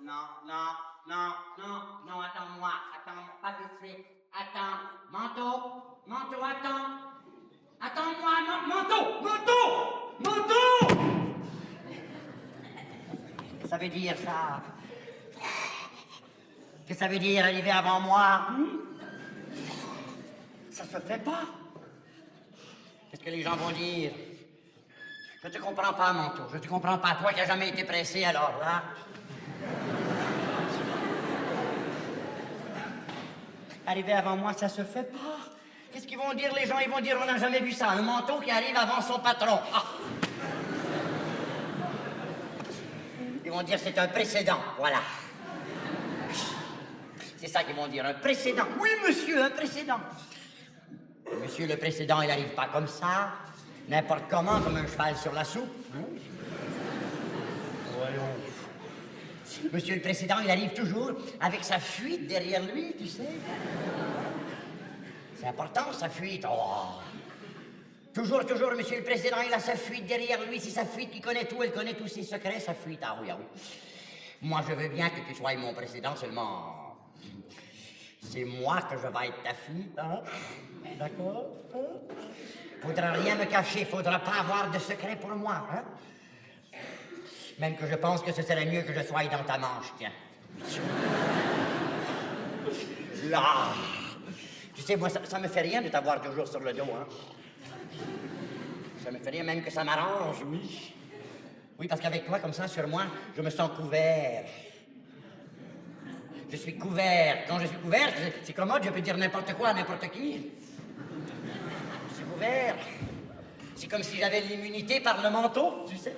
non, attends-moi, pas tout de suite. Attends, manteau, attends. Attends-moi, manteau! Qu'est-ce que ça veut dire, ça? Qu'est-ce que ça veut dire, arriver avant moi? Ça se fait pas. Qu'est-ce que les gens vont dire? Je te comprends pas, manteau, je te comprends pas. Toi qui n'as jamais été pressé, alors, là... Arriver avant moi, ça se fait pas. Qu'est-ce qu'ils vont dire, les gens? Ils vont dire, on n'a jamais vu ça. Un manteau qui arrive avant son patron. Ah. Ils vont dire, c'est un précédent, voilà. C'est ça qu'ils vont dire, un précédent. Oui, monsieur, un précédent. Monsieur le précédent, il n'arrive pas comme ça, n'importe comment, comme un cheval sur la soupe. Voyons. Monsieur le précédent, il arrive toujours avec sa fuite derrière lui, tu sais. C'est important, sa fuite. Oh. Toujours, monsieur le président, il a sa fuite derrière lui. C'est sa fuite qui connaît tout, elle connaît tous ses secrets, sa fuite. Ah oui. Moi, je veux bien que tu sois mon président, seulement... C'est moi que je vais être ta fille, hein? D'accord? Faudra rien me cacher, faudra pas avoir de secret pour moi, hein? Même que je pense que ce serait mieux que je sois dans ta manche, tiens. Là! Tu sais, moi, ça me fait rien de t'avoir toujours sur le dos, hein? Ça me fait rien, même que ça m'arrange, oui. Oui, parce qu'avec toi, comme ça, sur moi, je me sens couvert. Je suis couvert. Quand je suis couvert, c'est commode, je peux dire n'importe quoi à n'importe qui. Je suis couvert. C'est comme si j'avais l'immunité par le manteau, tu sais.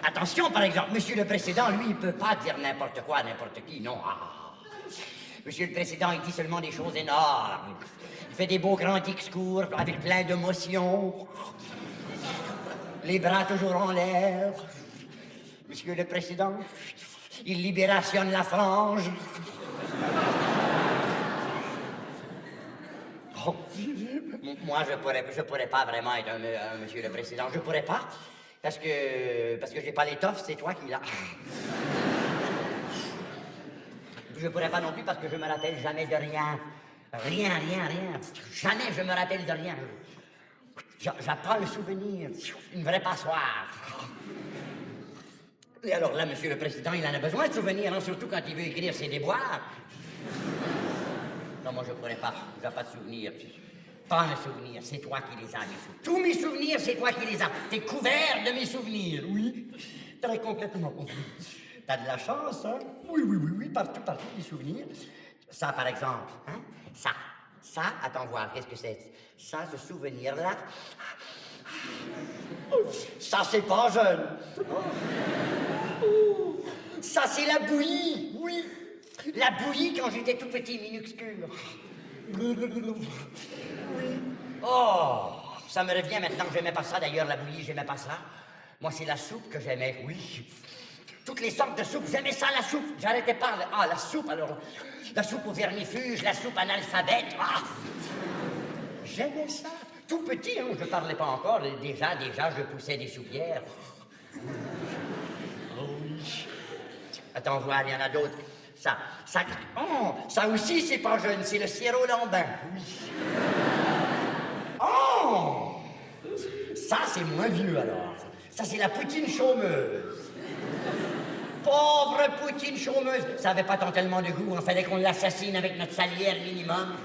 Attention, par exemple, monsieur le président, lui, il peut pas dire n'importe quoi à n'importe qui, non. Ah. Monsieur le président, il dit seulement des choses énormes. Il fait des beaux grands discours avec plein d'émotions. Les bras toujours en l'air. Monsieur le président, il libérationne la frange. Oh. Moi, je pourrais pas vraiment être un monsieur le président. Je pourrais pas, parce que j'ai pas l'étoffe, c'est toi qui l'as. Je pourrais pas non plus parce que je me rappelle jamais de rien. Rien. Jamais je me rappelle de rien. J'apprends le souvenir. Une vraie passoire. Et alors là, monsieur le président, il en a besoin de souvenirs, hein, surtout quand il veut écrire ses déboires. Non, moi, je pourrais pas. J'ai pas de souvenirs. Pas un souvenir, c'est toi qui les as, mes souvenirs. Tous mes souvenirs, c'est toi qui les as. T'es couvert de mes souvenirs, oui. Très complètement. T'as de la chance, hein? Oui, partout, des souvenirs. Ça, par exemple, hein? Ça, attends voir, qu'est-ce que c'est? Ça, ce souvenir-là. Ça, c'est pas jeune. Ça, c'est la bouillie, oui. La bouillie quand j'étais tout petit, minuscule. Oh, ça me revient maintenant que j'aimais pas ça. D'ailleurs, la bouillie, j'aimais pas ça. Moi, c'est la soupe que j'aimais, oui. Toutes les sortes de soupes, j'aimais ça, la soupe. J'arrêtais pas. Ah, la soupe, alors. La soupe au vermifuge, la soupe analphabète. Ah, j'aimais ça. Tout petit, hein, je parlais pas encore. Déjà, je poussais des soupières. Oh oui. Attends, voir, il y en a d'autres. Ça aussi, c'est pas jeune, c'est le sirop lambin. Oui. Oh! Ça, c'est moins vieux, alors. Ça, c'est la poutine chômeuse. Pauvre poutine chômeuse. Ça avait pas tant tellement de goût, il fallait qu'on l'assassine avec notre salière minimum.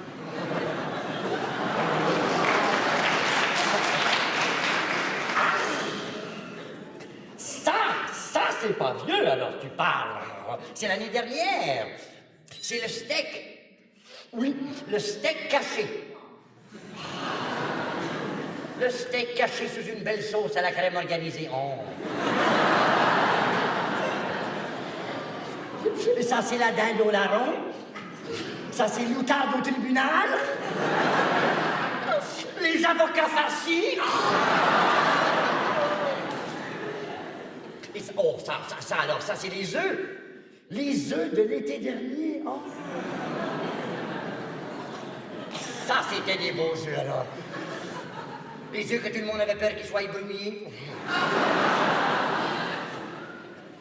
Ça, c'est pas vieux, alors tu parles. C'est l'année dernière. C'est le steak. Oui, le steak caché. Le steak caché sous une belle sauce à la crème organisée. Oh. Et ça, c'est la dinde au larron. Ça, c'est l'outarde au tribunal. Les avocats farcis. Et ça, c'est les œufs. Les œufs de l'été dernier. Oh. Ça, c'était des beaux œufs, alors. Les œufs que tout le monde avait peur qu'ils soient brouillés.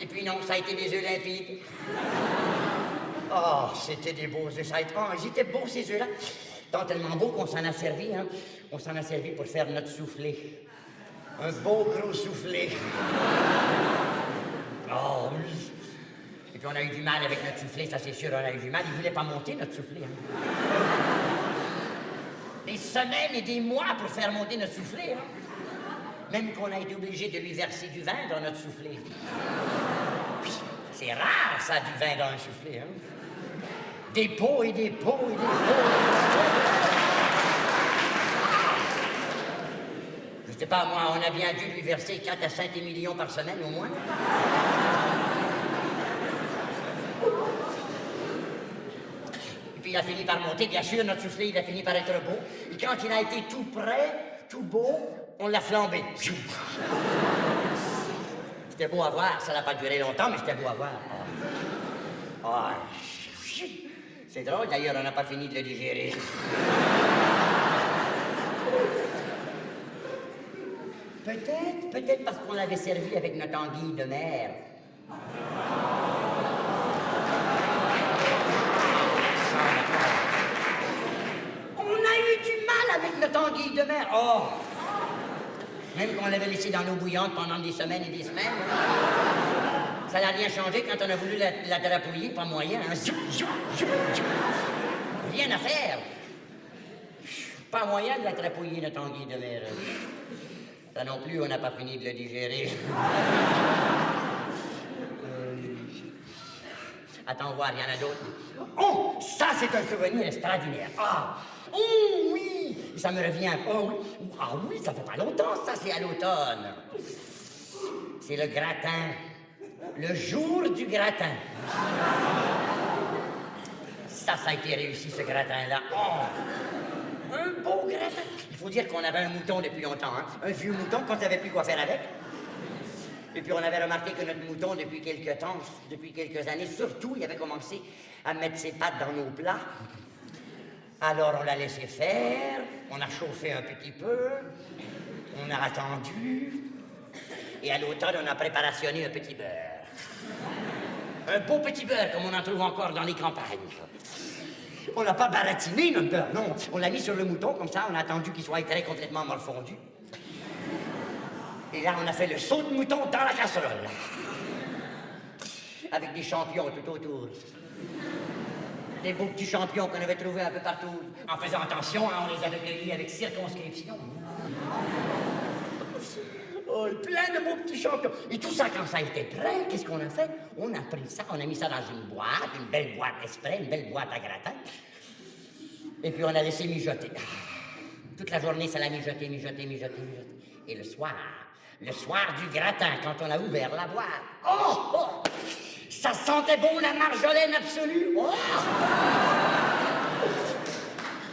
Et puis non, ça a été des œufs limpides. Oh, c'était des beaux œufs, ça a été... Oh, ils étaient beaux, ces œufs-là. Tant tellement beaux qu'on s'en a servi, hein. On s'en a servi pour faire notre soufflé. Un beau gros soufflé. Oh, oui. Et puis on a eu du mal avec notre soufflé, ça c'est sûr, on a eu du mal. Il voulait pas monter, notre soufflé, hein. Des semaines et des mois pour faire monter notre soufflé, hein. Même qu'on a été obligé de lui verser du vin dans notre soufflé. C'est rare, ça, du vin dans un soufflé, hein. Des pots et des pots et des pots. Je sais pas, moi, on a bien dû lui verser 4 à 5 millions par semaine, au moins. Et puis il a fini par monter, bien sûr, notre soufflé, il a fini par être beau. Et quand il a été tout prêt, tout beau, on l'a flambé. C'était beau à voir, ça n'a pas duré longtemps, mais c'était beau à voir. Oh. C'est drôle, d'ailleurs, on n'a pas fini de le digérer. Peut-être parce qu'on l'avait servi avec notre anguille de mer. On a eu du mal avec notre anguille de mer. Oh! Même qu'on l'avait laissé dans l'eau bouillante pendant des semaines et des semaines. Ça n'a rien changé quand on a voulu la drapouiller, pas moyen. Hein. Rien à faire. Pas moyen de la drapouiller, notre anguille de mer. Ça non plus, on n'a pas fini de le digérer. Attends, voir, il y en a d'autres. Oh, ça, c'est un souvenir extraordinaire. Ah, oh oui, ça me revient. Oh oui, ah oui, ça fait pas longtemps, ça, c'est à l'automne. C'est le gratin. Le jour du gratin. Ça a été réussi, ce gratin-là. Oh, un beau gratin. Il faut dire qu'on avait un mouton depuis longtemps, hein. Un vieux mouton qu'on ne savait plus quoi faire avec. Et puis on avait remarqué que notre mouton, depuis quelques temps, depuis quelques années, surtout, il avait commencé à mettre ses pattes dans nos plats. Alors on l'a laissé faire, on a chauffé un petit peu, on a attendu, et à l'automne, on a préparationné un petit beurre. Un beau petit beurre, comme on en trouve encore dans les campagnes. On l'a pas baratiné, notre beurre, non. On l'a mis sur le mouton, comme ça, on a attendu qu'il soit très complètement morfondu. Et là, on a fait le saut de mouton dans la casserole. Avec des champignons tout autour. Des beaux petits champignons qu'on avait trouvés un peu partout. En faisant attention, hein, on les avait cueillis avec circonscription. Oh, plein de beaux petits champignons. Et tout ça, quand ça a été prêt, qu'est-ce qu'on a fait? On a pris ça, on a mis ça dans une boîte, une belle boîte exprès, une belle boîte à gratin. Et puis on a laissé mijoter. Toute la journée, ça l'a mijoté. Et le soir du gratin, quand on a ouvert la boîte, oh! Ça sentait bon la marjolaine absolue! Oh!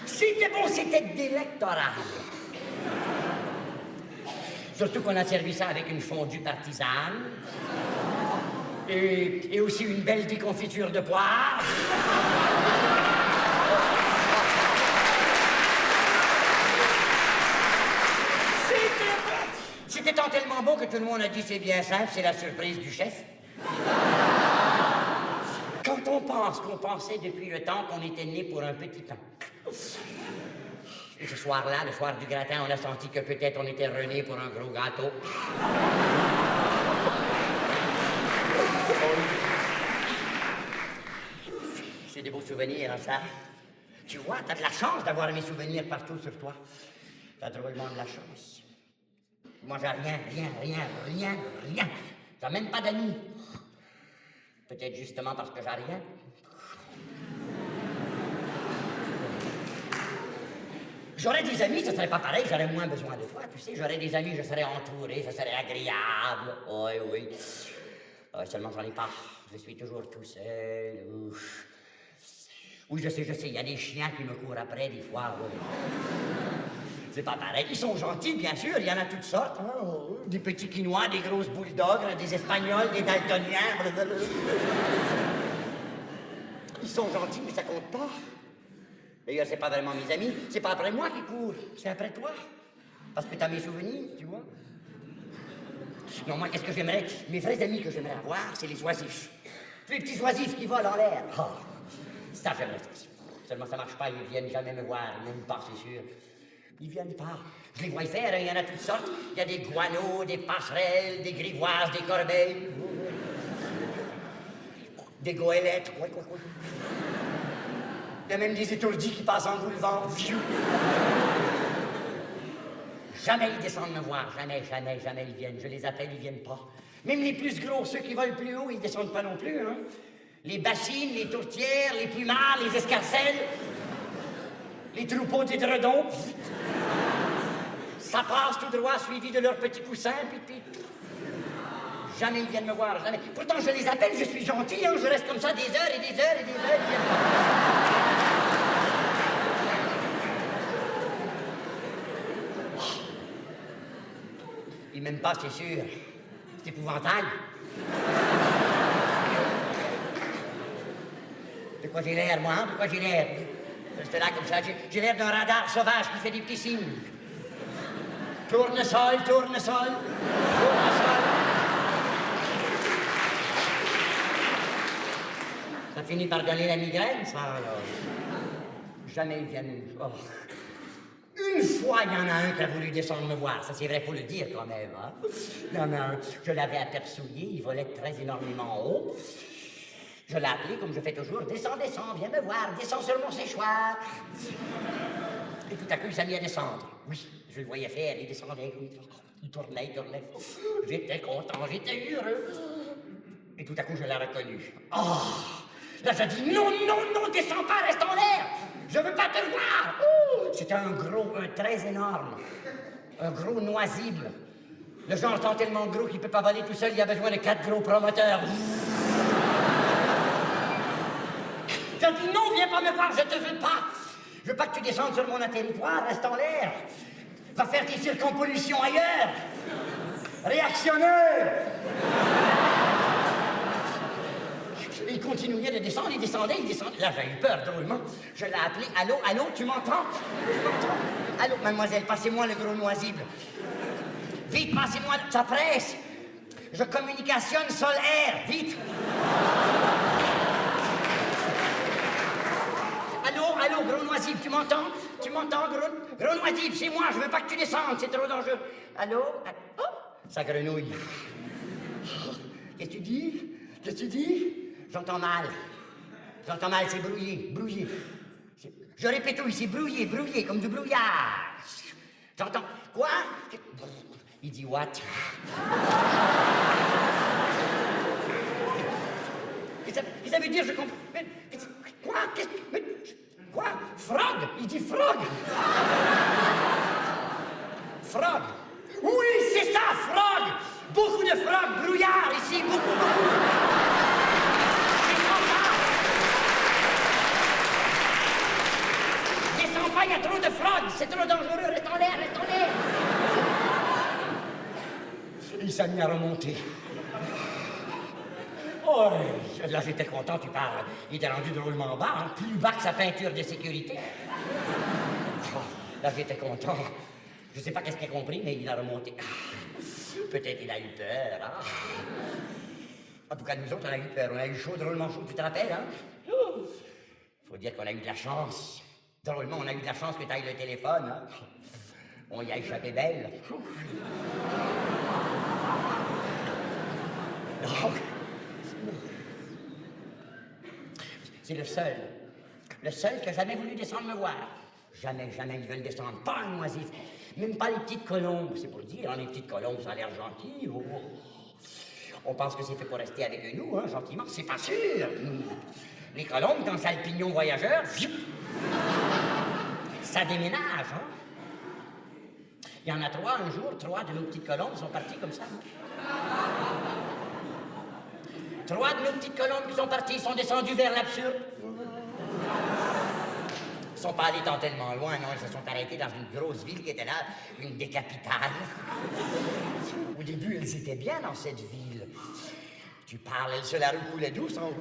C'était bon, c'était délectorable. Surtout qu'on a servi ça avec une fondue partisane. Et aussi une belle déconfiture de poire. C'était tant tellement beau que tout le monde a dit c'est bien simple, c'est la surprise du chef. Quand on pense qu'on pensait depuis le temps qu'on était né pour un petit temps. Et ce soir-là, le soir du gratin, on a senti que peut-être on était rené pour un gros gâteau. C'est des beaux souvenirs, hein, ça. Tu vois, t'as de la chance d'avoir mes souvenirs partout sur toi. T'as drôlement de la chance. Moi, j'ai rien. T'as même pas d'amis. Peut-être justement parce que j'ai rien. J'aurais des amis, ce serait pas pareil, j'aurais moins besoin de toi, tu sais. J'aurais des amis, je serais entouré, ce serait agréable. Oui. Seulement, j'en ai pas. Je suis toujours tout seul. Ouf. Oui, je sais, il y a des chiens qui me courent après, des fois, oui. C'est pas pareil. Ils sont gentils, bien sûr, il y en a toutes sortes. Hein? Des petits quinois, des grosses bulldogs, des espagnols, des daltoniens. Ils sont gentils, mais ça compte pas. D'ailleurs, c'est pas vraiment mes amis, c'est pas après moi qui courent, c'est après toi. Parce que t'as mes souvenirs, tu vois. Non, moi, qu'est-ce que j'aimerais? Mes vrais amis que j'aimerais avoir, c'est les oisifs. Les petits oisifs qui volent en l'air. Oh, ça, j'aimerais ça. Seulement, ça marche pas, ils viennent jamais me voir, ils m'aiment pas, c'est sûr. Ils viennent pas. Je les vois faire, il y en a toutes sortes. Il y a des guaneaux, des passerelles, des grivoises, des corbeilles. Des goélettes. Il y a même des étourdis qui passent en boulevard. Jamais ils descendent me voir, jamais ils viennent. Je les appelle, ils viennent pas. Même les plus gros, ceux qui volent plus haut, ils descendent pas non plus, hein. Les bassines, les tourtières, les plumards, les escarcelles, les troupeaux d'édredons. Ça passe tout droit, suivi de leurs petits coussins, puis... Jamais ils viennent me voir, jamais. Pourtant, je les appelle, je suis gentil, hein. Je reste comme ça des heures et des heures et des heures, ils viennent pas. Ils m'aiment pas, c'est sûr. C'est épouvantable. De quoi j'ai l'air, moi, hein? De quoi j'ai l'air? Je reste là comme ça, j'ai l'air d'un radar sauvage qui fait des petits signes. Tournesol, tournesol, tournesol. Ça finit par donner la migraine, ça, alors. Jamais ils viennent... Oh. Une fois, il y en a un qui a voulu descendre me voir. Ça, c'est vrai, faut le dire quand même. Hein? Il y en a un, je l'avais aperçouillé, il volait très énormément haut. Je l'ai appelé, comme je fais toujours, descends, descends, viens me voir, descends sur mon séchoir. Et tout à coup, il s'est mis à descendre. Oui, je le voyais faire, il descendait, il tournait, il tournait. J'étais content, j'étais heureux. Et tout à coup, je l'ai reconnu. Oh! Là, j'ai dit, non, non, non, descends pas, reste en l'air. Je veux pas te voir. C'était un très énorme. Un gros noisible. Le genre étant tellement gros qu'il peut pas voler tout seul, il a besoin de 4 gros promoteurs. J'ai dit, non, viens pas me voir, je te veux pas. Je veux pas que tu descendes sur mon territoire, reste en l'air. Va faire tes circonvolutions ailleurs. Réactionneur. Il continuait de descendre, il descendait. Là, j'ai eu peur, drôlement. Je l'ai appelé. Allô, allô, tu m'entends? Allô, mademoiselle, passez-moi le gros noisible. Vite, passez-moi, ça presse. Je communicationne sol-air, vite. Allô, gros noisible, tu m'entends? Tu m'entends, gros noisible, c'est moi, je veux pas que tu descendes, c'est trop dangereux. Allô? Oh, ça grenouille. Qu'est-ce que tu dis? Qu'est-ce que tu dis? J'entends mal, c'est brouillé. Je répète, oui, c'est brouillé, comme du brouillard. J'entends, quoi? Il dit, what? Qu'est-ce que ça veut dire, je comprends? Mais, quoi? Quoi? Frog? Il dit frog. Frog? Oui, c'est ça, frog! Beaucoup de frogs, brouillard ici, beaucoup. Il y a trop de frogs, c'est trop dangereux, reste en l'air. Il s'est mis à remonter. Oh, là j'étais content, tu parles. Il était rendu drôlement bas, hein, plus bas que sa peinture de sécurité. Oh, là j'étais content. Je sais pas qu'est-ce qu'il a compris, mais il a remonté. Peut-être il a eu peur, hein. En tout cas, nous autres, on a eu peur. On a eu chaud, drôlement chaud, tu te rappelles, hein? Faut dire qu'on a eu de la chance. Drôlement, on a eu de la chance que tu ailles le téléphone, hein? On y a échappé belle. C'est le seul qui a jamais voulu descendre me voir. Jamais ils veulent descendre. Pas un oisif, même pas les petites colombes. C'est pour dire, hein, les petites colombes, ça a l'air gentil. Oh. On pense que c'est fait pour rester avec nous, hein, gentiment. C'est pas sûr. Les colombes, quand ça a le pignon voyageur, ça déménage, hein. Il y en a 3 un jour, 3 de nos petites colombes sont parties comme ça. 3 de nos petites colombes qui sont parties sont descendues vers l'absurde. Ils sont pas allés tant tellement loin, non, ils se sont arrêtés dans une grosse ville qui était là, une des capitales. Au début, elles étaient bien dans cette ville. Tu parles, elles se la roue coulait douce, en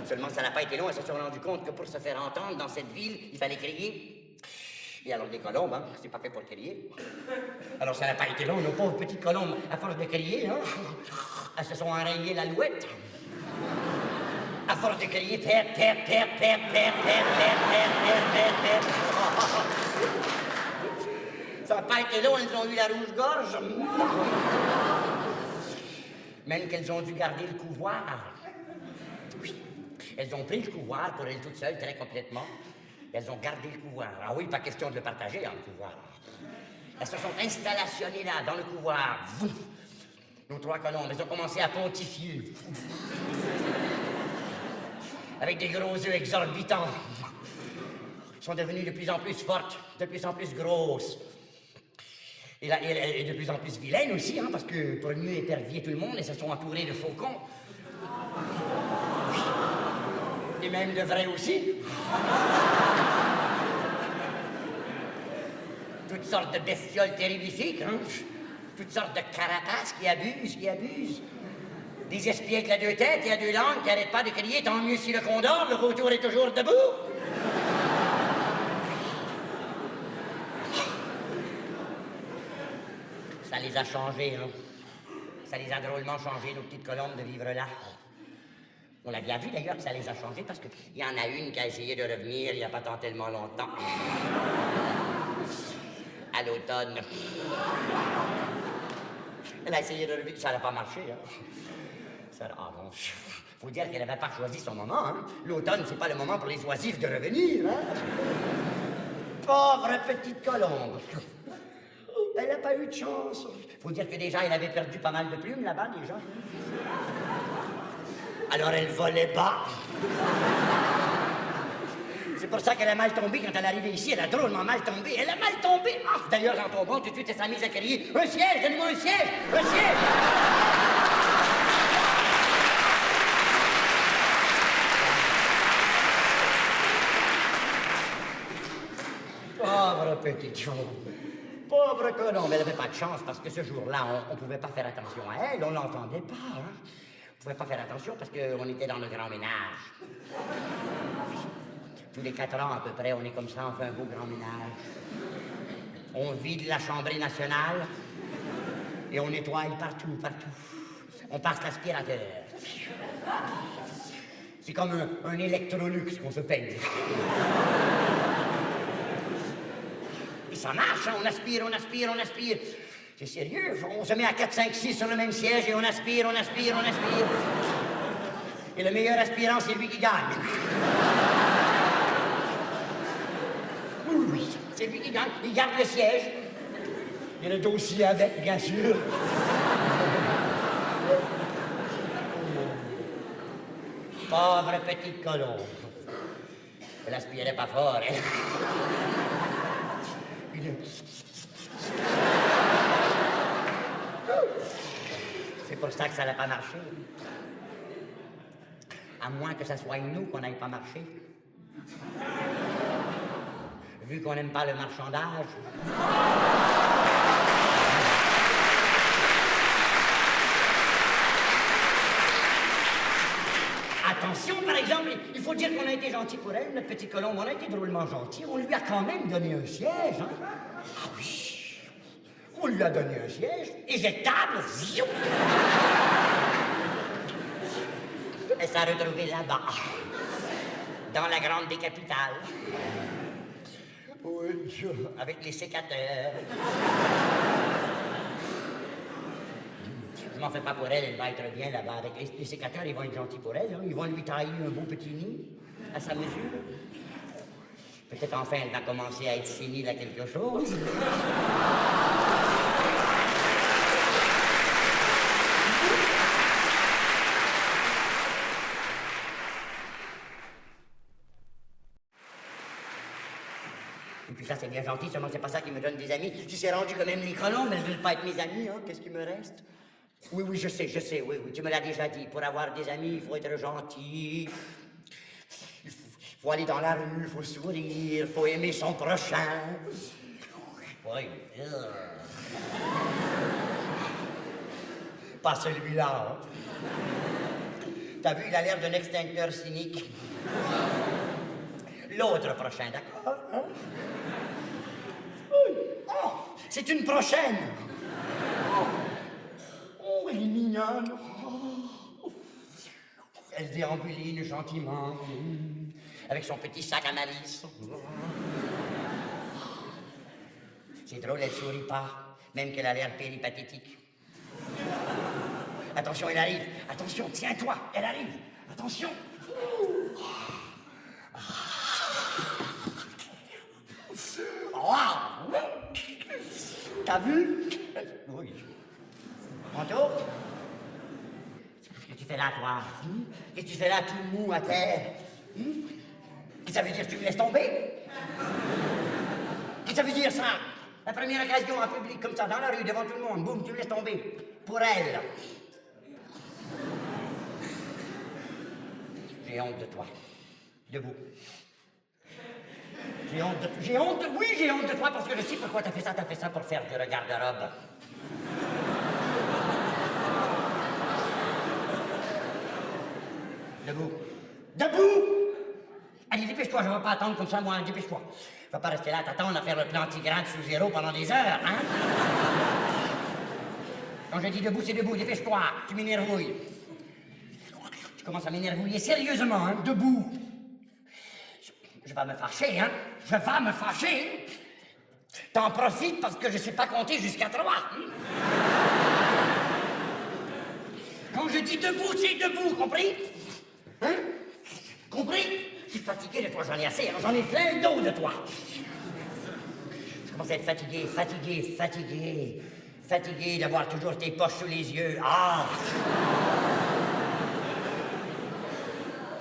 Seulement, ça n'a pas été long, elles se sont rendues compte que pour se faire entendre dans cette ville, il fallait crier Et alors, les colombes, hein, c'est pas fait pour crier. Alors, ça n'a pas été long, nos pauvres petites colombes, à force de crier, hein, elles se sont enrayées l'alouette. À force de crier, père, père, père, père, père, père, père, père, père, père, père. Ça n'a pas été long, elles ont eu la rouge-gorge. Même qu'elles ont dû garder le couvoir. Oui. Elles ont pris le couvoir pour elles toutes seules, très complètement. Elles ont gardé le couvoir. Ah oui, pas question de le partager, hein, le couvoir. Elles se sont installationnées là, dans le couvoir. Nos 3 colombes, elles ont commencé à pontifier. Avec des gros œufs exorbitants. Elles sont devenues de plus en plus fortes, de plus en plus grosses. Et de plus en plus vilaines aussi, hein, parce que pour mieux épervier tout le monde, elles se sont entourées de faucons. Et même de vrais aussi. Toutes sortes de bestioles terrifiques, hein. Toutes sortes de carapaces qui abusent. Des espiègles à 2 têtes et à 2 langues qui n'arrêtent pas de crier « Tant mieux si le condor, le vautour est toujours debout !» Ça les a changés, hein. Ça les a drôlement changés, nos petites colombes, de vivre là. On l'a bien vu d'ailleurs que ça les a changés parce qu'il y en a une qui a essayé de revenir il n'y a pas tant tellement longtemps. À l'automne. Elle a essayé de revenir, ça n'a pas marché, hein. Ah non, faut dire qu'elle n'avait pas choisi son moment, hein. L'automne, c'est pas le moment pour les oisifs de revenir, hein. Pauvre petite colombe. Elle n'a pas eu de chance. Faut dire que déjà, elle avait perdu pas mal de plumes là-bas, déjà. Alors elle volait bas. C'est pour ça qu'elle a mal tombé quand elle est arrivée ici. Elle a drôlement mal tombé. Elle a mal tombé. Ah, d'ailleurs, en tombant, tout de suite, elle s'est mise à crier « Un siège, donnez-moi un siège! Un siège! » Pauvre petite chose. Pauvre colombe, elle n'avait pas de chance parce que ce jour-là, on ne pouvait pas faire attention à elle, on l'entendait pas. Hein? On ne pouvait pas faire attention parce qu'on était dans le grand ménage. Tous les 4 ans à peu près, on est comme ça, on fait un beau grand ménage. On vide la Chambrée nationale et on nettoie partout. On passe l'aspirateur. C'est comme un Electrolux qu'on se paye. Et ça marche, hein? On aspire. C'est sérieux, on se met à 4, 5, 6 sur le même siège et on aspire. Et le meilleur aspirant, c'est lui qui gagne. Oui, c'est lui qui gagne. Il garde le siège. Et le dossier avec, bien sûr. Pauvre petite colombe. Elle aspirait pas fort, hein? C'est pour ça que ça n'a pas marché. À moins que ça soit nous qu'on n'aille pas marcher. Vu qu'on n'aime pas le marchandage. Attention, par exemple, il faut dire qu'on a été gentil pour elle, notre petite colombe, on a été drôlement gentil. On lui a quand même donné un siège, hein? Ah oui! On lui a donné un siège, éjectable, ziou! Elle s'est retrouvée là-bas, dans la grande des capitales. Oui, avec les sécateurs. Je m'en fais pas pour elle, elle va être bien là-bas. Avec les sécateurs, ils vont être gentils pour elle. Hein. Ils vont lui tailler un beau petit nid à sa mesure. Peut-être enfin elle va commencer à être sénile à quelque chose. Et puis ça, c'est bien gentil, seulement c'est pas ça qui me donne des amis. Si c'est rendu quand même les colombes, elles veulent pas être mes amies, hein. Qu'est-ce qui me reste? Oui, je sais, oui, tu me l'as déjà dit. Pour avoir des amis, il faut être gentil. Il faut aller dans la rue, il faut sourire, il faut aimer son prochain. Oui. Pas celui-là, hein. T'as vu, il a l'air d'un extincteur cynique. L'autre prochain, d'accord? Hein? C'est une prochaine. Oh, elle est mignonne. Elle déambuline gentiment, avec son petit sac à malice. C'est drôle, elle sourit pas, même qu'elle a l'air péripathétique. Attention, elle arrive. Attention, tiens-toi, elle arrive. Attention. Wow. T'as vu? Oui. Manteau? Qu'est-ce que tu fais là, toi? Qu'est-ce que tu fais là, tout mou à terre? Qu'est-ce que ça veut dire? Tu me laisses tomber? Qu'est-ce que ça veut dire, ça? La première occasion en public, comme ça, dans la rue, devant tout le monde, boum, tu me laisses tomber. Pour elle. J'ai honte de toi. Debout. J'ai honte de toi parce que je sais pourquoi t'as fait ça pour faire du garde-robe. Debout! Allez, dépêche-toi, je ne vais pas attendre comme ça, moi, dépêche-toi. Je ne vais pas rester là à t'attendre à faire le plan antigrade sous zéro pendant des heures, hein? Quand je dis debout, c'est debout, dépêche-toi, tu m'énervouilles. Tu commences à m'énervouiller sérieusement, hein, debout. Je vais me fâcher, hein? Je vais me fâcher! T'en profites parce que je sais pas compter jusqu'à 3. Quand je dis debout, c'est debout, compris? Hein? Compris? Je suis fatigué de toi, j'en ai assez, hein? J'en ai plein d'eau de toi. Je commence à être fatigué d'avoir toujours tes poches sous les yeux. Ah!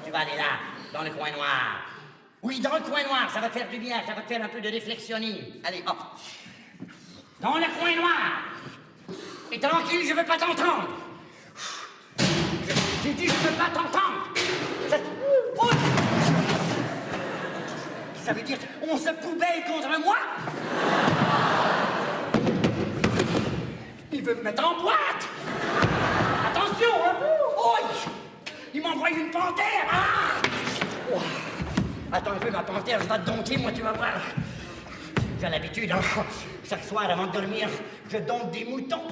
Tu vas aller là, dans le coin noir. Oui, dans le coin noir, ça va te faire du bien, ça va te faire un peu de réflexionning. Allez, hop. Dans le coin noir. Et tranquille, je veux pas t'entendre. J'ai dit, je veux pas t'entendre. Ça veut dire, on se poubelle contre moi? Il veut me mettre en boîte. Attention, hein? Oh, il m'envoie une panthère. Ah! Oh. Attends un peu, ma panthère, je vais te dompter, moi, tu vas voir. J'ai l'habitude, hein? Chaque soir, avant de dormir, je dompte des moutons.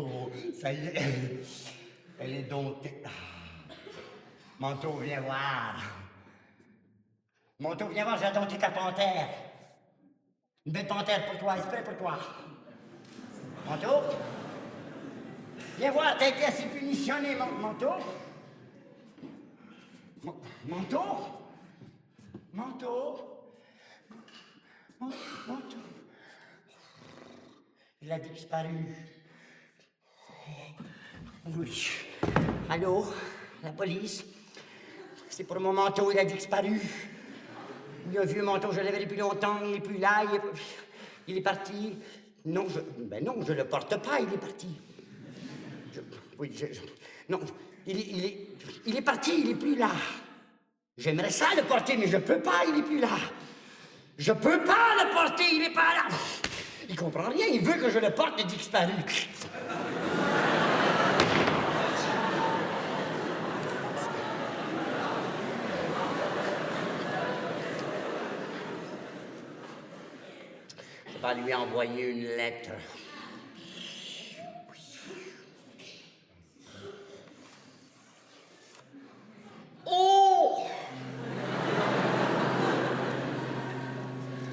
Oh, ça y est, elle est domptée. Manteau, viens voir. Manteau, viens voir, j'ai dompté ta panthère. Une belle panthère pour toi, exprès pour toi. Manteau? Viens voir, t'as été assez punitionné, Manteau. Manteau? Manteau? Manteau? Il a disparu. Oui. Allô? La police? C'est pour mon manteau, il a disparu. Il y a un vieux manteau, je l'avais depuis longtemps, il n'est plus là, il est parti. Non, je le porte pas, il est parti. Non, il est parti, il est plus là. J'aimerais ça le porter, mais je peux pas, il est plus là. Je peux pas le porter, il est pas là. Il comprend rien, il veut que je le porte, il a disparu. Je vais lui envoyer une lettre. Oh!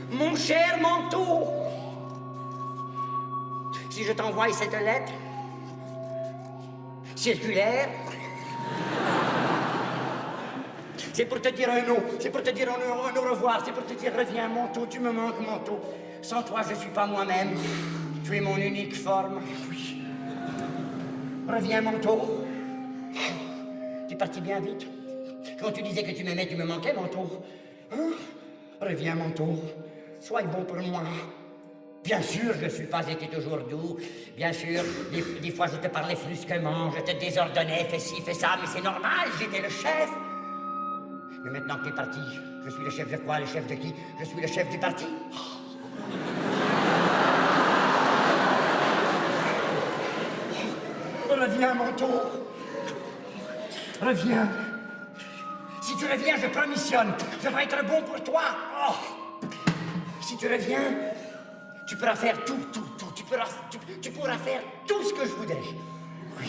Mon cher Manteau! Si je t'envoie cette lettre circulaire, c'est pour te dire un mot, c'est pour te dire un au revoir, c'est pour te dire reviens Manteau, tu me manques Manteau. Sans toi, je suis pas moi-même. Tu es mon unique forme. Oui. Reviens Manteau. Tu es parti bien vite. Quand tu disais que tu m'aimais, tu me manquais, Manteau. Hein? Reviens, Manteau. Sois bon pour moi. Bien sûr, je ne suis pas été toujours doux. Bien sûr, des fois, je te parlais brusquement, je te désordonnais, fais ci, fais ça, mais c'est normal, j'étais le chef. Mais maintenant que tu es parti, je suis le chef de quoi? Le chef de qui? Je suis le chef du parti. Reviens, Manteau. Reviens. Si tu reviens, je promissionne. Je vais être bon pour toi. Oh. Si tu reviens, tu pourras faire tout. Tu pourras faire tout ce que je voudrais. Oui.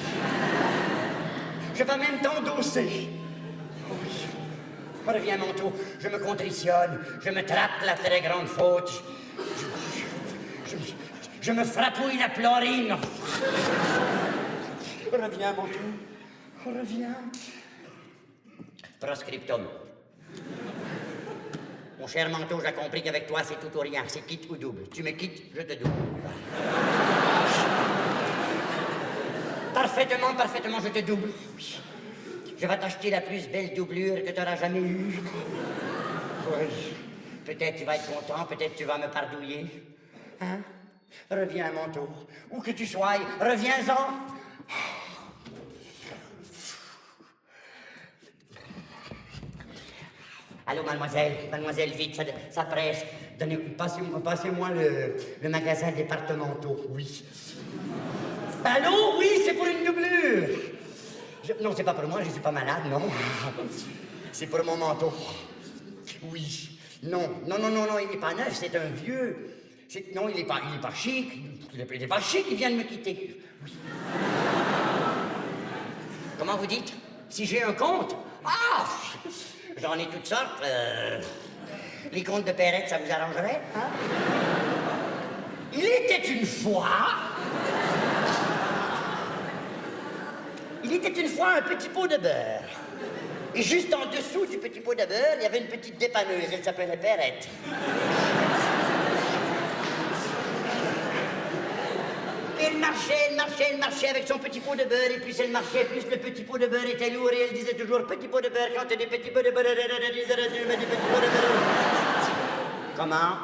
Je vais même t'endosser. Oui. Reviens, Manteau. Je me contritionne. Je me trappe la très grande faute. Je me frappouille la plorine. Reviens, Manteau. Reviens. Proscriptum. Mon cher Manteau, j'ai compris qu'avec toi, c'est tout ou rien. C'est quitte ou double. Tu me quittes, je te double. Parfaitement, je te double. Oui. Je vais t'acheter la plus belle doublure que tu auras jamais eue. Oui. Peut-être tu vas être content, peut-être tu vas me pardouiller. Hein? Reviens, Manteau. Où que tu sois, reviens-en. Allô, mademoiselle, vite, ça presse. Passez-moi le magasin départementaux, oui. Allô, oui, c'est pour une doublure. Non, c'est pas pour moi, je suis pas malade, non. C'est pour mon manteau. Oui. Non, il n'est pas neuf, c'est un vieux. Non, il est pas chic. Il est pas chic, il vient de me quitter. Oui. Comment vous dites? Si j'ai un compte? Ah! J'en ai toutes sortes. Les comptes de Perrette, ça vous arrangerait, hein? Il était une fois un petit pot de beurre. Et juste en dessous du petit pot de beurre, il y avait une petite dépanneuse. Elle s'appelait Perrette. Elle marchait avec son petit pot de beurre, et plus elle marchait, plus le petit pot de beurre était lourd, et elle disait toujours petit pot de beurre, quand t'as des petits pots de beurre, elle disait des petits pots de beurre. Comment?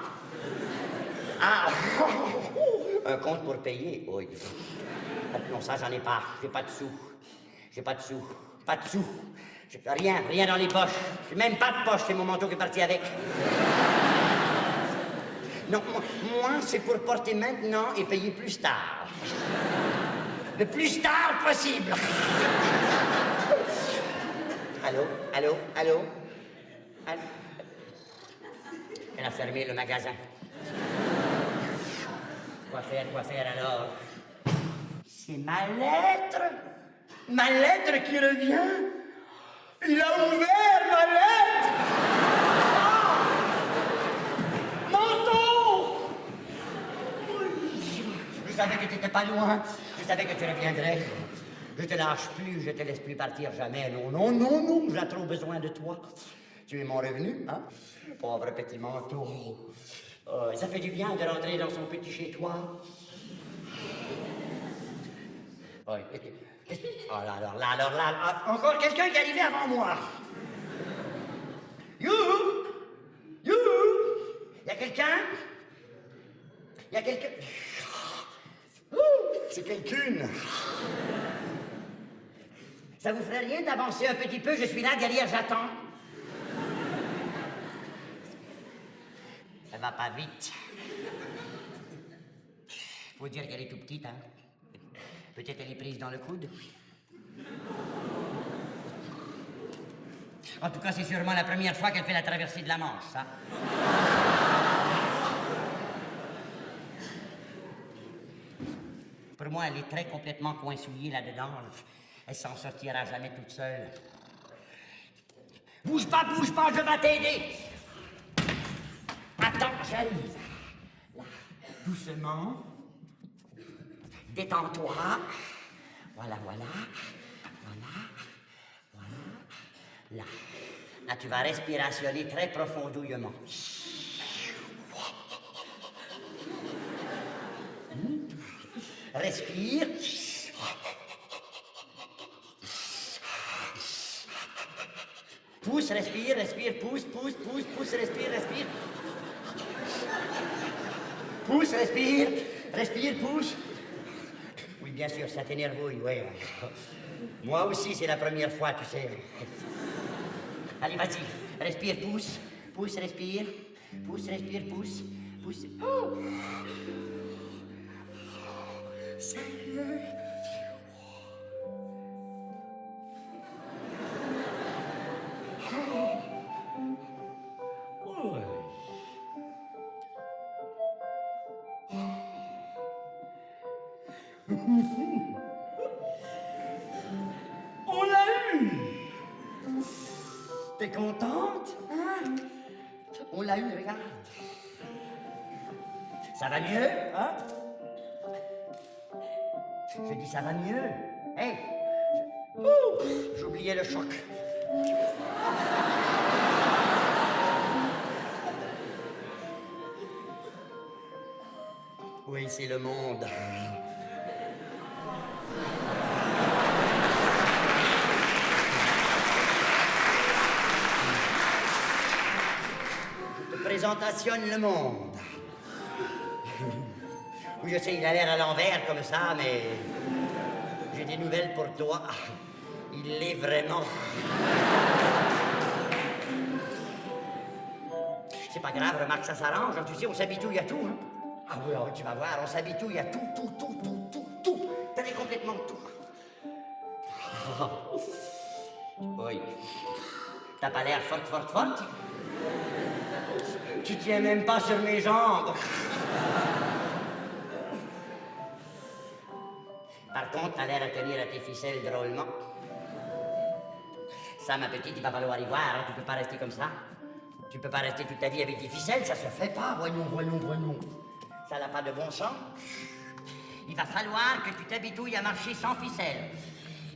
Ah, un compte pour payer, oui. Non, ça, j'en ai pas, j'ai pas de sous. Rien dans les poches, j'ai même pas de poche, c'est mon manteau qui est parti avec. Non, moi, c'est pour porter maintenant et payer plus tard. Le plus tard possible. Allô? Elle a fermé le magasin. Quoi faire alors? C'est ma lettre qui revient. Il a ouvert ma lettre. Je savais que tu n'étais pas loin. Je savais que tu reviendrais. Je te lâche plus, je te laisse plus partir jamais. Non, j'ai trop besoin de toi. Tu es mon revenu, hein? Pauvre petit Manteau. Ça fait du bien de rentrer dans son petit chez-toi. Oui. Alors là, encore quelqu'un qui est arrivé avant moi. Youhou! Y a quelqu'un? C'est quelqu'une. Ça vous ferait rien d'avancer un petit peu? Je suis là, derrière, j'attends. Ça va pas vite. Faut dire qu'elle est tout petite, hein? Peut-être elle est prise dans le coude. En tout cas, c'est sûrement la première fois qu'elle fait la traversée de la Manche, ça. Pour moi, elle est très complètement coinsouillée là-dedans. Elle s'en sortira jamais toute seule. Bouge pas, je vais t'aider. Attends, j'arrive. Là, doucement. Détends-toi. Voilà. Là, tu vas respirationner très profondément. Respire. Pousse, respire, respire, pousse, pousse, pousse, pousse, respire, respire. Pousse, respire, respire, pousse. Oui, bien sûr, ça t'énervouille, oui. Moi aussi, c'est la première fois, tu sais. Allez, vas-y, respire, pousse, pousse, respire, pousse, respire, pousse, pousse. Oh. Sérieux. On l'a eu. T'es contente, hein? On l'a eu, regarde. Ça va mieux, hein? Je dis ça va mieux. Hey, j'oubliais le choc. Oui, c'est le monde. Je te présentation le monde. Oui, je sais, il a l'air à l'envers comme ça, mais j'ai des nouvelles pour toi. Il l'est vraiment. C'est pas grave, remarque, ça s'arrange. Tu sais, on s'habitue à tout. Hein? Ah oui, tu vas voir, on s'habitue à tout. Très complètement tout. Oui. T'as pas l'air forte. Tu tiens même pas sur mes jambes. Par contre, t'as l'air à tenir à tes ficelles drôlement. Ça, ma petite, il va falloir y voir, hein. Tu peux pas rester comme ça. Tu peux pas rester toute ta vie avec des ficelles, ça se fait pas. Voyons. Ça n'a pas de bon sens. Il va falloir que tu t'habitues à marcher sans ficelles.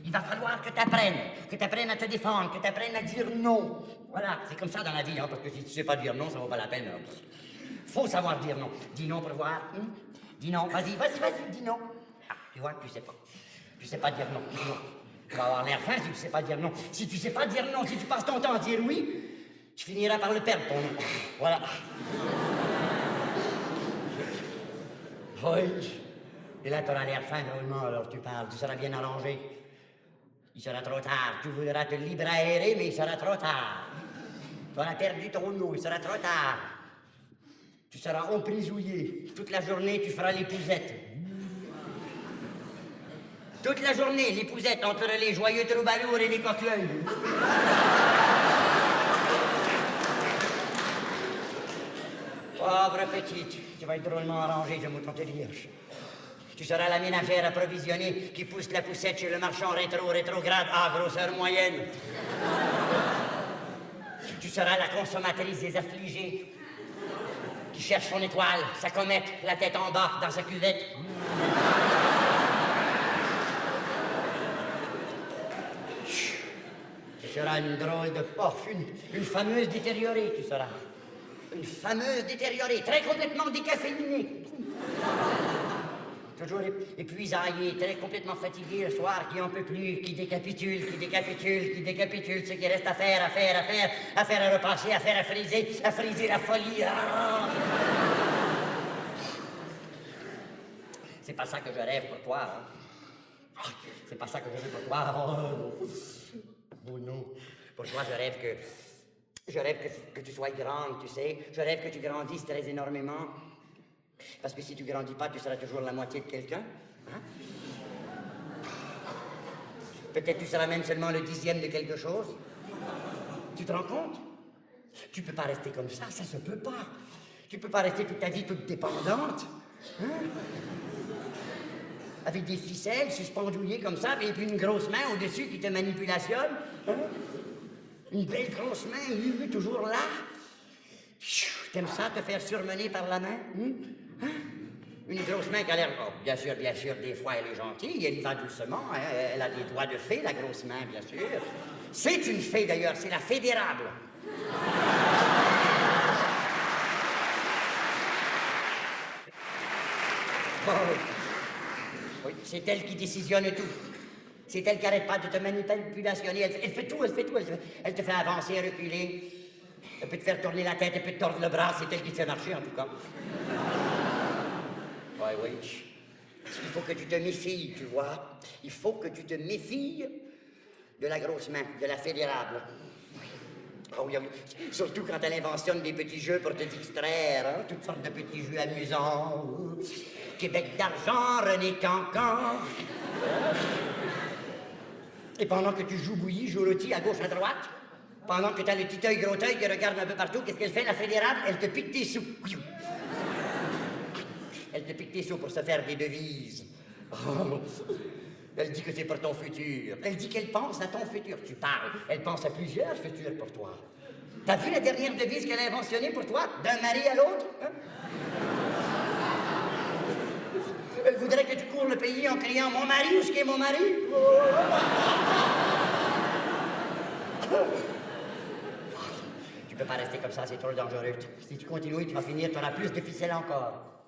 Il va falloir que tu apprennes à te défendre, que tu apprennes à dire non. Voilà, c'est comme ça dans la vie, hein, parce que si tu sais pas dire non, ça vaut pas la peine. Faut savoir dire non. Dis non pour voir. Dis non, vas-y, dis non. Ah, tu vois, tu sais pas. Tu sais pas dire non. Dis non. Tu vas avoir l'air fin si tu sais pas dire non. Si tu sais pas dire non, si tu passes ton temps à dire oui, tu finiras par le perdre, ton nom. Voilà. Oui. Et là, tu auras l'air fin drôlement, alors tu parles. Tu seras bien arrangé. Il sera trop tard. Tu voudras te libre aérer, mais il sera trop tard. Tu auras perdu ton nom, il sera trop tard. Tu seras emprisouillé. Toute la journée, tu feras l'épousette. Toute la journée, l'épousette entre les joyeux troubadours et les coquelins. Pauvre petite, tu vas être drôlement arrangée, je m'entends te dire. Tu seras la ménagère approvisionnée qui pousse la poussette chez le marchand rétrograde à grosseur moyenne. Tu seras la consommatrice des affligés qui cherche son étoile, sa comète, la tête en bas dans sa cuvette. Tu seras une drôle de porte, une fameuse détériorée, tu seras. Une fameuse détériorée, très complètement décaféinée. Toujours épuisaillée, très complètement fatiguée le soir, qui en peut plus, qui décapitule, ce qui reste à faire, à repasser, à friser la folie. Ah. C'est pas ça que je rêve pour toi. Hein. C'est pas ça que je veux pour toi. Oh non. Pour toi, je rêve que tu sois grande, tu sais. Je rêve que tu grandisses très énormément. Parce que si tu grandis pas, tu seras toujours la moitié de quelqu'un. Hein? Peut-être tu seras même seulement le 10e de quelque chose. Tu te rends compte? Tu peux pas rester comme ça se peut pas. Tu peux pas rester toute ta vie toute dépendante. Hein? Avec des ficelles suspendouillées comme ça, et puis une grosse main au-dessus qui te manipulationne. Hein? Une belle grosse main, toujours là. T'aimes ça, te faire surmener par la main? Hein? Une grosse main qui a l'air... Oh, bien sûr, des fois, elle est gentille, elle y va doucement, hein? Elle a des doigts de fée, la grosse main, bien sûr. C'est une fée, d'ailleurs, c'est la fédérable. Oh. Oui, c'est elle qui décisionne tout. C'est elle qui arrête pas de te manipulationner. Elle fait tout. Elle te fait avancer, reculer. Elle peut te faire tourner la tête, elle peut te tordre le bras. C'est elle qui te fait marcher, en tout cas. Oui. Il faut que tu te méfies, tu vois. Il faut que tu te méfies de la grosse main, de la fédérable. Oh oui. Surtout quand elle inventionne des petits jeux pour te distraire, hein? Toutes sortes de petits jeux amusants. Québec d'argent, René Cancan. Et pendant que tu joues bouilli, joues rôti à gauche, à droite, pendant que tu as le petit œil, gros œil qui regarde un peu partout, qu'est-ce qu'elle fait, la fédérable? Elle te pique tes sous. Elle te pique tes sous pour se faire des devises. Oh. Elle dit que c'est pour ton futur. Elle dit qu'elle pense à ton futur. Tu parles. Elle pense à plusieurs futurs pour toi. T'as vu la dernière devise qu'elle a inventionnée pour toi? D'un mari à l'autre? Hein? Elle voudrait que tu cours le pays en criant « Mon mari, où est-ce qu'est mon mari? » Tu peux pas rester comme ça, c'est trop dangereux. Si tu continues, tu vas finir, tu auras plus de ficelles encore.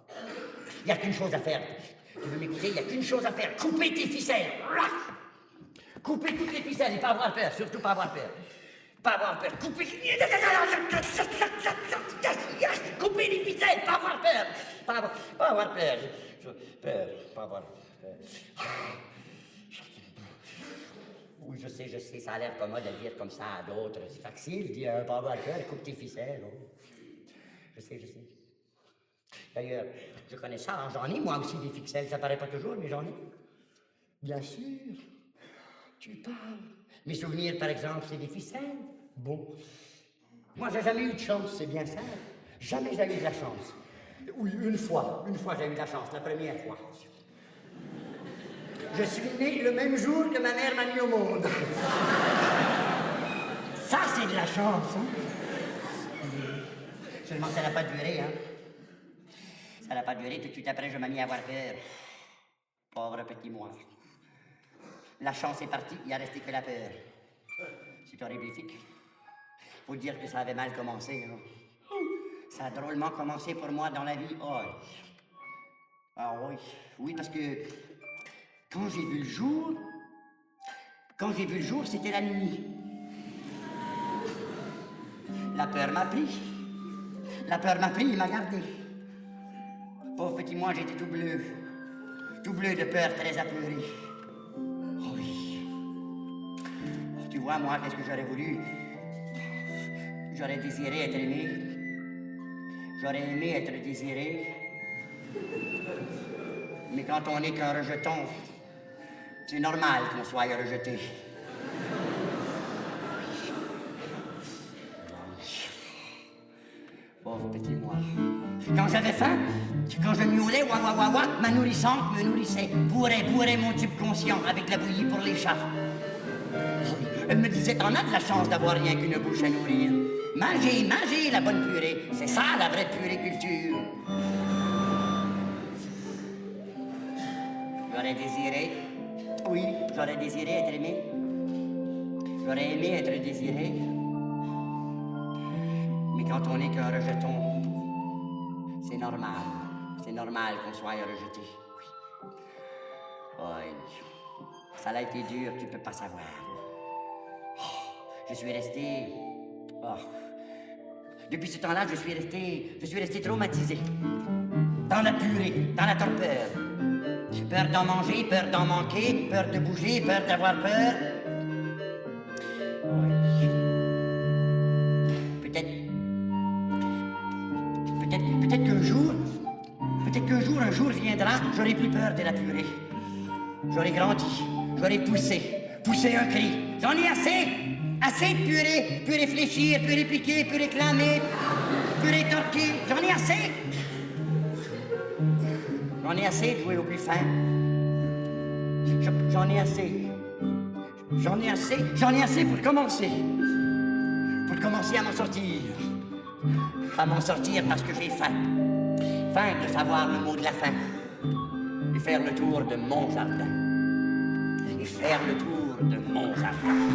Il n'y a qu'une chose à faire. Tu veux m'écouter? Il n'y a qu'une chose à faire. Couper tes ficelles. Couper toutes les ficelles et pas avoir peur. Surtout pas avoir peur. Pas avoir peur. Couper les ficelles. Pas avoir peur. Pas avoir peur. Pas avoir peur. Oui, je sais, ça a l'air commode de dire comme ça à d'autres. C'est facile, dis pas avoir peur, coupe tes ficelles. Oh. Je sais. D'ailleurs, je connais ça, hein, j'en ai moi aussi des ficelles, ça paraît pas toujours, mais j'en ai. Bien sûr, tu parles. Mes souvenirs, par exemple, c'est des ficelles. Bon. Moi, j'ai jamais eu de chance, c'est bien ça. Jamais j'ai eu de la chance. Oui, une fois j'ai eu de la chance, la première fois. Je suis né le même jour que ma mère m'a mis au monde. Ça, c'est de la chance, hein. Seulement, ça n'a pas duré, hein. Ça n'a pas duré, tout de suite après, je m'ai mis à avoir peur. Pauvre petit moi. La chance est partie, il n'y a resté que la peur. C'est horriblifique. Faut dire que ça avait mal commencé, hein. Ça a drôlement commencé pour moi dans la vie. Oh. Ah oui. Oui, parce que quand j'ai vu le jour, c'était la nuit. La peur m'a pris, il m'a gardé. Pauvre petit moi, j'étais tout bleu de peur, très apeuré. Oh oui. Tu vois, moi, qu'est-ce que j'aurais voulu? J'aurais désiré être aimé. J'aurais aimé être désiré. Mais quand on n'est qu'un rejeton, c'est normal qu'on soit rejeté. Pauvre petit moi. Quand j'avais faim, quand je miaulais, wa, ma nourrissante me nourrissait. Bourrait mon tube conscient avec la bouillie pour les chats. Elle me disait, t'en as de la chance d'avoir rien qu'une bouche à nourrir. Mangez la bonne purée. C'est ça la vraie puriculture. J'aurais désiré, oui, j'aurais désiré être aimé. J'aurais aimé être désiré. Mais quand on n'est qu'un rejeton, c'est normal. C'est normal qu'on soit rejeté. Oui. Ça a été dur, tu peux pas savoir. Je suis resté... Oh. Depuis ce temps-là, je suis resté traumatisé. Dans la purée, dans la torpeur. Peur d'en manger, peur d'en manquer, peur de bouger, peur d'avoir peur. Oui. Peut-être qu'un jour viendra, j'aurai plus peur de la purée. J'aurai grandi, j'aurai poussé un cri. J'en ai assez de purée, plus réfléchir, plus répliquer, plus réclamer, plus rétorquer. J'en ai assez. J'en ai assez de jouer au plus fin. J'en ai assez pour commencer. Pour commencer à m'en sortir. À m'en sortir parce que j'ai faim. Faim de savoir le mot de la fin. Et faire le tour de mon jardin. Et faire le tour de mon jardin.